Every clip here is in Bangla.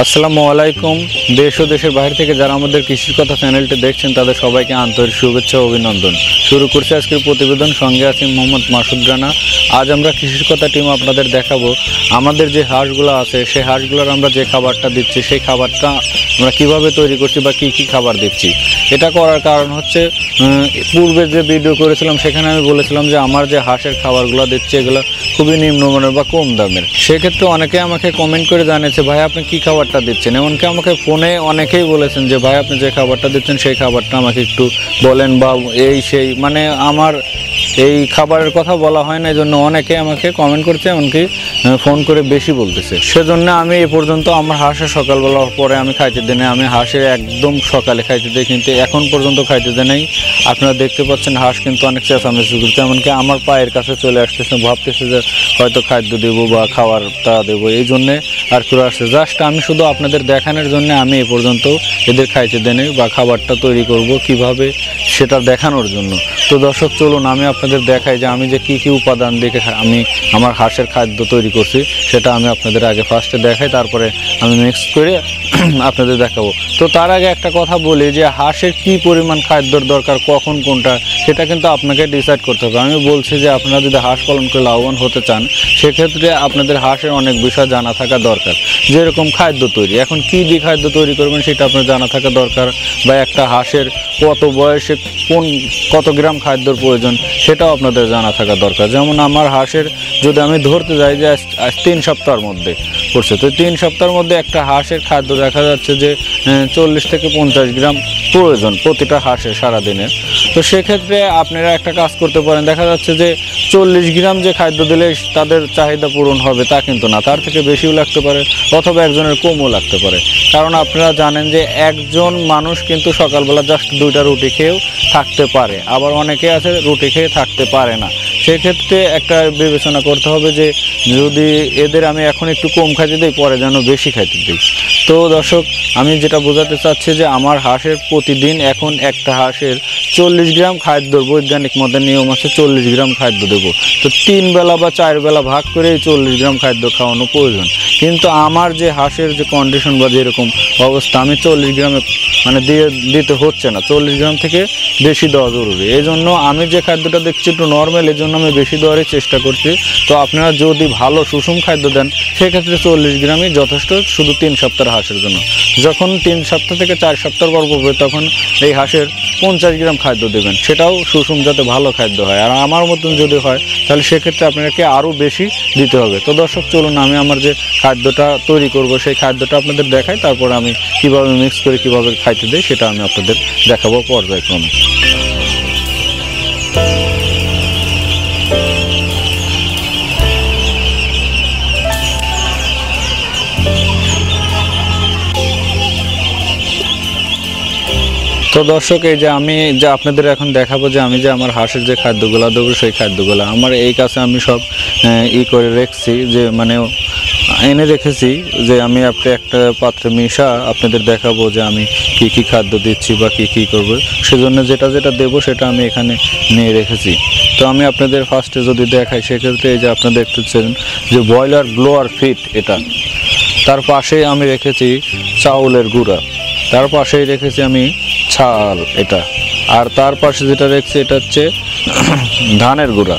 আসসালামু আলাইকুম। দেশ ও দেশের বাইরে থেকে যারা আমাদের কৃষির কথা চ্যানেলটি দেখছেন তাদের সবাইকে আন্তরিক শুভেচ্ছা ও অভিনন্দন। শুরু করছি আজকের প্রতিবেদন। সঙ্গে আছি মোহাম্মদ মাসুদ রানা। আজ আমরা কৃষির কথা টিম আপনাদের দেখাবো আমাদের যে হাঁসগুলো আছে সেই হাঁসগুলোর আমরা যে খাবারটা দিচ্ছি সেই খাবারটা আমরা কিভাবে তৈরি করছি বা কি কি খাবার দিচ্ছি। এটা করার কারণ হচ্ছে পূর্বে যে ভিডিও করেছিলাম সেখানে আমি বলেছিলাম যে আমার যে হাঁসের খাবারগুলো দিচ্ছি এগুলো খুবই নিম্নমানের বা কম দামের। সেক্ষেত্রে অনেকে আমাকে কমেন্ট করে জানিয়েছে ভাই আপনি কি খাবারটা দিচ্ছেন। এমনকি আমাকে ফোনে অনেকেই বলেছেন যে ভাই আপনি যে খাবারটা দিচ্ছেন সেই খাবারটা আমাকে একটু বলেন বা এই সেই মানে আমার এই খাবারের কথা বলা হয় না, এই জন্য অনেকে আমাকে কমেন্ট করছে, এমনকি ফোন করে বেশি বলতেছে। সেজন্য আমি এ পর্যন্ত আমার হাঁসের সকালবেলার পরে আমি খাইতে দিই না। আমি হাঁসের একদম সকালে খাইতে দিই, কিন্তু এখন পর্যন্ত খাইতে দিই নাই। আপনারা দেখতে পাচ্ছেন হাঁস কিন্তু অনেক চেঁচামেচি করছে, এমনকি আমার পায়ের কাছে চলে আসতেছে, ভাবতেছে যে হয়তো খাদ্য দেবো বা খাবারটা দেবো, এই জন্যে আর করে আসছে। জাস্ট আমি শুধু আপনাদের দেখানোর জন্য আমি এ পর্যন্ত এদের খাইতে দিই নাই বা খাবারটা তৈরি করব কিভাবে সেটা দেখানোর জন্য। তো দর্শক চলুন আমি আপনাদের দেখাই যে আমি যে কি কি উপাদান দেখে আমি আমার হাঁসের খাদ্য তৈরি করছি সেটা আমি আপনাদের আগে ফার্স্টে দেখাই, তারপরে আমি মিক্স করে আপনাদের দেখাবো। তো তার আগে একটা কথা বলি যে হাঁসের কি পরিমাণ খাদ্যর দরকার, কখন কোনটা, সেটা কিন্তু আপনাকে ডিসাইড করতে হবে। আমি বলছি যে আপনারা যদি হাঁস পালন করে লাভবান হতে চান সেক্ষেত্রে আপনাদের হাঁসের অনেক বিষয় জানা থাকা দরকার। যেরকম খাদ্য তৈরি, এখন কী দিয়ে খাদ্য তৈরি করবেন সেটা আপনার জানা থাকা দরকার, বা একটা হাঁসের কত বয়সে কত গ্রাম খাদ্যর প্রয়োজন সেটাও আপনাদের জানা থাকা দরকার। যেমন আমার হাঁসের যদি আমি ধরতে যাই যে আজ 3 সপ্তাহের মধ্যে করছে, তো 3 সপ্তাহের মধ্যে একটা হাঁসের খাদ্য দেখা যাচ্ছে যে 40 থেকে 50 গ্রাম প্রয়োজন প্রতিটা হাঁসের সারাদিনের। তো সেক্ষেত্রে আপনারা একটা কাজ করতে পারেন, দেখা যাচ্ছে যে 40 গ্রাম যে খাদ্য দিলে তাদের চাহিদা পূরণ হবে তা কিন্তু না, তার থেকে বেশিও লাগতে পারে অথবা একজনের কমও লাগতে পারে। কারণ আপনারা জানেন যে একজন মানুষ কিন্তু সকালবেলা জাস্ট 2টা রুটি খেয়েও থাকতে পারে, আবার অনেকে আছে রুটি খেয়ে থাকতে পারে না। সেক্ষেত্রে একটা বিবেচনা করতে হবে যে যদি এদের আমি এখন একটু কম খাইতে দিই পরে যেন বেশি খাইতে দিই। তো দর্শক আমি যেটা বোঝাতে চাচ্ছি যে আমার হাঁসের প্রতিদিন এখন একটা হাঁসের 40 গ্রাম খাদ্য, বৈজ্ঞানিক মতে নিয়ম আছে 40 গ্রাম খাদ্য দেবো। তো 3 বেলা বা 4 বেলা ভাগ করে 40 গ্রাম খাদ্য খাওয়ানো প্রয়োজন। কিন্তু আমার যে হাঁসের যে কন্ডিশন বা যেরকম অবস্থা, আমি 40 গ্রামে মানে দিতে হচ্ছে না, 40 গ্রাম থেকে বেশি দেওয়া জরুরি। এই জন্য আমি যে খাদ্যটা দেখছি একটু নর্মাল, এই জন্য আমি বেশি দেওয়ারই চেষ্টা করছি। তো আপনারা যদি ভালো সুষম খাদ্য দেন সেক্ষেত্রে 40 গ্রামই যথেষ্ট, শুধু 3 সপ্তাহের হাঁসের জন্য। যখন 3 সপ্তাহ থেকে 4 সপ্তাহ গর্ভ হবে তখন এই হাঁসের 50 গ্রাম খাদ্য দেবেন, সেটাও সুষম যাতে ভালো খাদ্য হয়। আর আমার মতন যদি হয় তাহলে সেক্ষেত্রে আপনাকে আরও বেশি দিতে হবে। তো দর্শক চলুন আমি আমার যে খাদ্যটা তৈরি করব সেই খাদ্যটা আপনাদের দেখাই, তারপরে আমি কীভাবে মিক্স করে কীভাবে খাইতে দিই সেটা আমি আপনাদের দেখাবো পর্যায়ক্রমে। তো দর্শক এই যে আমি যে আপনাদের এখন দেখাবো যে আমি যে আমার হাঁসের যে খাদ্যগুলো দেবো সেই খাদ্যগুলো আমার এই কাছে আমি সব করে রেখেছি, যে মানে এনে রেখেছি যে আমি একটা পাত্রে মিশা আপনাদের দেখাবো যে আমি কি কি খাদ্য দিচ্ছি বা কি কি করবো। সেজন্য যেটা যেটা দেবো সেটা আমি এখানে নিয়ে রেখেছি। তো আমি আপনাদের ফার্স্টে যদি দেখাই সেক্ষেত্রে এই যে আপনারা দেখতেছেন যে ব্রয়লার গ্লোয়ার ফিট, এটা তার পাশেই আমি রেখেছি চাউলের গুঁড়া, তার পাশেই রেখেছি আমি ছাল এটা, আর তার পাশে যেটা রেখেছি এটা হচ্ছে ধানের গুঁড়া,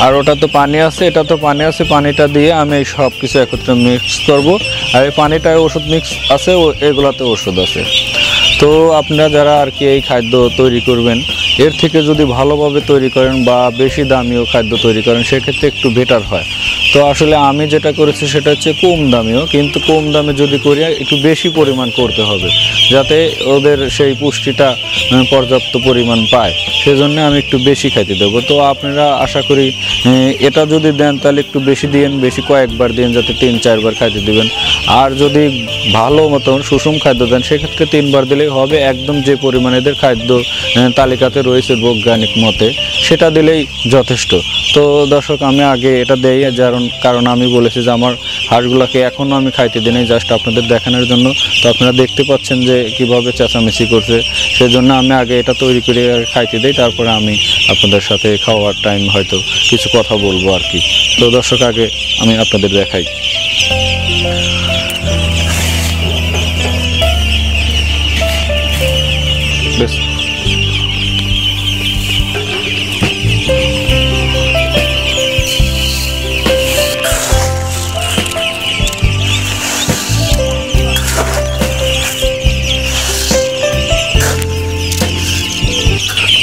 আর ওটা তো পানি আছে, এটা তো পানি আছে, পানিটা দিয়ে আমি এই সব কিছু একত্রে মিক্স করব। আর এই পানিটায় ওষুধ মিক্স আছে, এগুলাতে ওষুধ আছে। তো আপনারা যারা আর কি এই খাদ্য তৈরি করবেন এর থেকে যদি ভালোভাবে তৈরি করেন বা বেশি দামিও খাদ্য তৈরি করেন সেক্ষেত্রে একটু বেটার হয়। তো আসলে আমি যেটা করেছি সেটা হচ্ছে কম দামিও, কিন্তু কম দামে যদি করি একটু বেশি পরিমাণ করতে হবে যাতে ওদের সেই পুষ্টিটা পর্যাপ্ত পরিমাণ পায়, সেজন্য আমি একটু বেশি খাইতে দেবো। তো আপনারা আশা করি এটা যদি দেন তাহলে একটু বেশি দিন, বেশি কয়েকবার দিন, যাতে 3-4 বার খাইতে দেবেন। আর যদি ভালো মতন সুষম খাদ্য দেন সেক্ষেত্রে 3 বার দিলেই হবে। একদম যে পরিমাণে এদের খাদ্য তালিকাতে রয়েছে বৈজ্ঞানিক মতে সেটা দিলেই যথেষ্ট। তো দর্শক আমি আগে এটা দেই কারণ আমি বলেছি যে আমার হাঁসগুলোকে এখনও আমি খাইতে দিই নাই, জাস্ট আপনাদের দেখানোর জন্য। তো আপনারা দেখতে পাচ্ছেন যে কীভাবে চেঁচামেচি করছে, সেজন্য আমি আগে এটা তৈরি করে খাইতে দিই, তারপরে আমি আপনাদের সাথে খাওয়ার টাইম হয়তো কিছু কথা বলবো আর কি। তো দর্শক আগে আমি আপনাদের দেখাই। বেশ।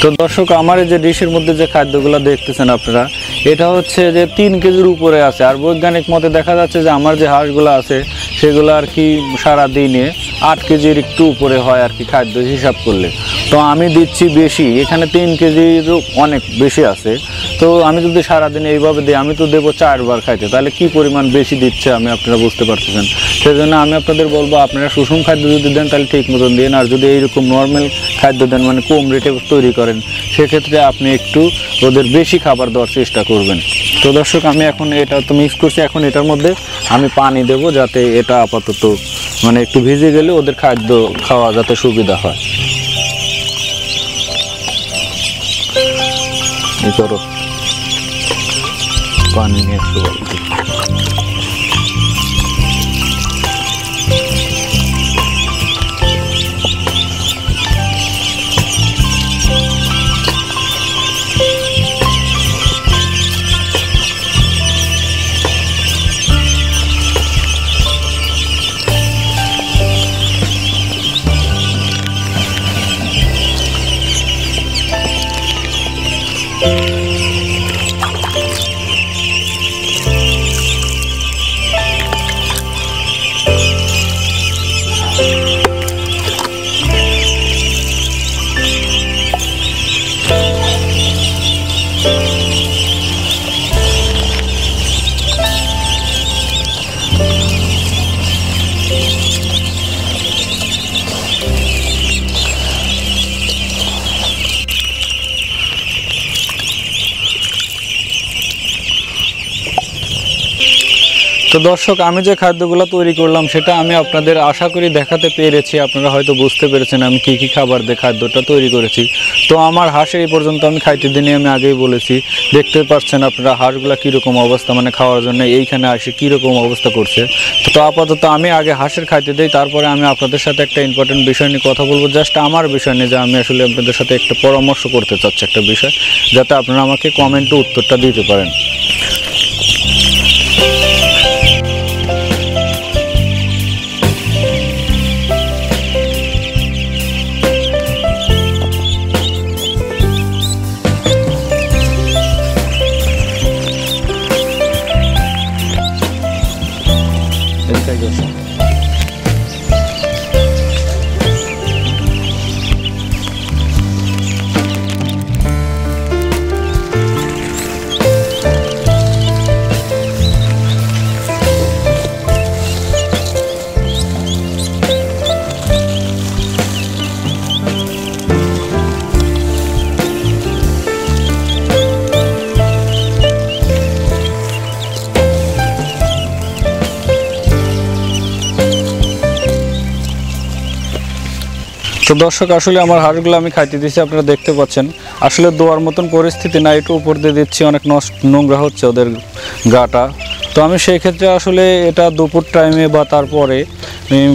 তো দর্শক, আমার এই যে ডিশের মধ্যে যে খাদ্যগুলো দেখতেছেন আপনারা, এটা হচ্ছে যে 3 কেজির উপরে আছে। আর বৈজ্ঞানিক মতে দেখা যাচ্ছে যে আমার যে হাঁসগুলো আছে সেগুলো আর কি সারাদিনে 8 কেজির একটু উপরে হয় আর কি খাদ্য হিসাব করলে। তো আমি দিচ্ছি বেশি, এখানে 3 কেজিরও অনেক বেশি আছে। তো আমি যদি সারাদিনে এইভাবে দিই, আমি তো দেবো 4 বার খাইতে, তাহলে কি পরিমাণ বেশি দিচ্ছে আমি আপনারা বুঝতে পারতেছেন। সেই জন্য আমি আপনাদের বলবো, আপনারা সুষম খাদ্য যদি দেন তাহলে ঠিক মতন দিন। আর যদি এইরকম নর্মাল খাদ্য দেন, মানে কম রেটে তৈরি করেন, সেক্ষেত্রে আপনি একটু ওদের বেশি খাবার দেওয়ার চেষ্টা করবেন। তো দর্শক, আমি এখন এটা তো মিক্স করছি, এখন এটার মধ্যে আমি পানি দেব, যাতে এটা আপাতত মানে একটু ভিজে গেলে ওদের খাদ্য খাওয়া যাতে সুবিধা হয়। এই করো, পানি নিয়ে আসতে বলছি। তো দর্শক, আমি যে খাদ্যগুলো তৈরি করলাম সেটা আমি আপনাদের আশা করি দেখাতে পেরেছি। আপনারা হয়তো বুঝতে পেরেছেন আমি কি কি খাবার দিয়ে খাদ্যটা তৈরি করেছি। তো আমার হাঁস এই পর্যন্ত আমি খাইতে দিনে আমি আগেই বলেছি, দেখতে পাচ্ছেন আপনারা হাঁসগুলা কীরকম অবস্থা, মানে খাওয়ার জন্য এইখানে আসে কীরকম অবস্থা করছে। তো আপাতত আমি আগে হাঁসের খাইতে দিই, তারপরে আমি আপনাদের সাথে একটা ইম্পর্টেন্ট বিষয় নিয়ে কথা বলবো, জাস্ট আমার বিষয় নিয়ে, যে আমি আসলে আপনাদের সাথে একটা পরামর্শ করতে চাচ্ছি একটা বিষয়, যাতে আপনারা আমাকে কমেন্টে উত্তরটা দিতে পারেন। তো দর্শক, আসলে আমার হাঁসগুলো আমি খাইতে দিচ্ছি, আপনারা দেখতে পাচ্ছেন আসলে দোয়ার মতন পরিস্থিতি না, একটু উপর দিয়ে দিচ্ছি, অনেক নোংরা হচ্ছে ওদের গাটা। তো আমি সেই ক্ষেত্রে আসলে এটা দুপুর টাইমে বা তারপরে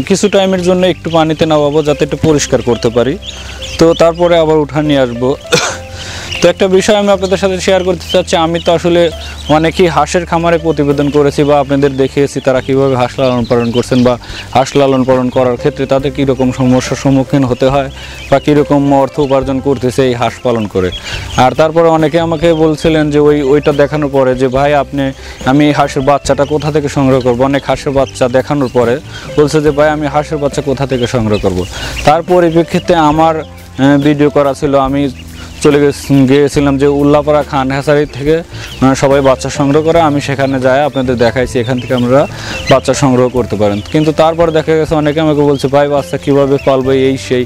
কিছু টাইমের জন্য একটু পানিতে নামাবো, যাতে একটু পরিষ্কার করতে পারি। তো তারপরে আবার উঠা নিয়ে আসবো। তো একটা বিষয় আমি আপনাদের সাথে শেয়ার করতে চাচ্ছি, আমি তো আসলে অনেকেই হাঁসের খামারে প্রতিবেদন করেছি বা আপনাদের দেখিয়েছি তারা কীভাবে হাঁস লালন পালন করছেন, বা হাঁস লালন পালন করার ক্ষেত্রে তাদের কীরকম সমস্যার সম্মুখীন হতে হয় বা কীরকম অর্থ উপার্জন করতেছে এই হাঁস পালন করে। আর তারপরে অনেকে আমাকে বলছিলেন যে ওইটা দেখানোর পরে যে ভাই আমি হাঁসের বাচ্চাটা কোথা থেকে সংগ্রহ করবো। অনেক হাঁসের বাচ্চা দেখানোর পরে বলছে যে ভাই আমি হাঁসের বাচ্চা কোথা থেকে সংগ্রহ করব। তার পরিপ্রেক্ষিতে আমার ভিডিও করা ছিল, আমি গিয়েছিলাম যে উল্লাপাড়া খান হ্যাচারি থেকে সবাই বাচ্চা সংগ্রহ করে, আমি সেখানে যাই আপনাদের দেখাইছি, এখান থেকে আমরা বাচ্চা সংগ্রহ করতে পারেন। কিন্তু তারপর দেখা গেছে অনেকে আমাকে বলছে ভাই বাচ্চা কীভাবে পালবে, এই সেই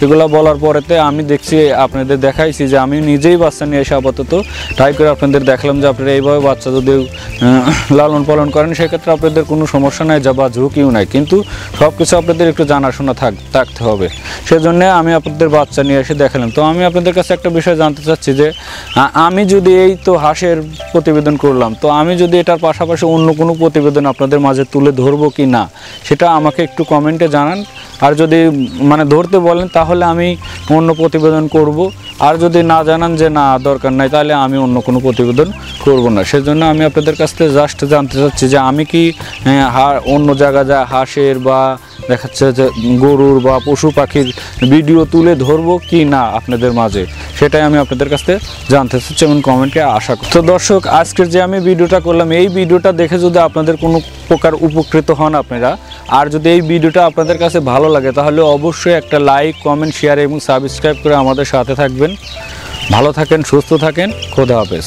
এগুলো বলার পরেতে আমি দেখছি আপনাদের দেখাইছি যে আমি নিজেই বাচ্চা নিয়ে এসে আপাতত ট্রাই করে আপনাদের দেখলাম যে আপনারা এইভাবে বাচ্চা যদি লালন পালন করেন সেক্ষেত্রে আপনাদের কোনো সমস্যা নাই বা ঝুঁকিও নাই, কিন্তু সব কিছু আপনাদের একটু জানাশোনা থাকতে হবে। সেজন্য আমি আপনাদের বাচ্চা নিয়ে এসে দেখালাম। তো আমি আপনাদের কাছে একটা বিষয় জানতে চাচ্ছি যে আমি যদি এই তো হাঁসের প্রতিবেদন করলাম, তো আমি যদি এটার পাশাপাশি অন্য কোনো প্রতিবেদন আপনাদের মাঝে তুলে ধরবো কি না, সেটা আমাকে একটু কমেন্টে জানান। আর যদি মানে ধরতে বলেন তাহলে আমি অন্য প্রতিবেদন করব। আর যদি না জানান যে না দরকার নাই, তাহলে আমি অন্য কোনো প্রতিবেদন করব না। সেজন্য আমি আপনাদের কাছ থেকে জাস্ট জানতে চাচ্ছি যে আমি কি অন্য জায়গায় যা হাঁসের বা দেখাচ্ছে যে গরুর বা পশু পাখির ভিডিও তুলে ধরবো কি না আপনাদের মাঝে, সেটাই আমি আপনাদের কাছ থেকে জানতে চাচ্ছি এবং কমেন্টে আশা করি। তো দর্শক, আজকের যে আমি ভিডিওটা করলাম, এই ভিডিওটা দেখে যদি আপনাদের কোনো প্রকার উপকৃত হন আপনারা, আর যদি এই ভিডিওটা আপনাদের কাছে ভালো লাগে, তাহলে অবশ্যই একটা লাইক, কমেন্ট, শেয়ার এবং সাবস্ক্রাইব করে আমাদের সাথে থাকবেন। ভালো থাকেন, সুস্থ থাকেন, খোদা হাফেজ।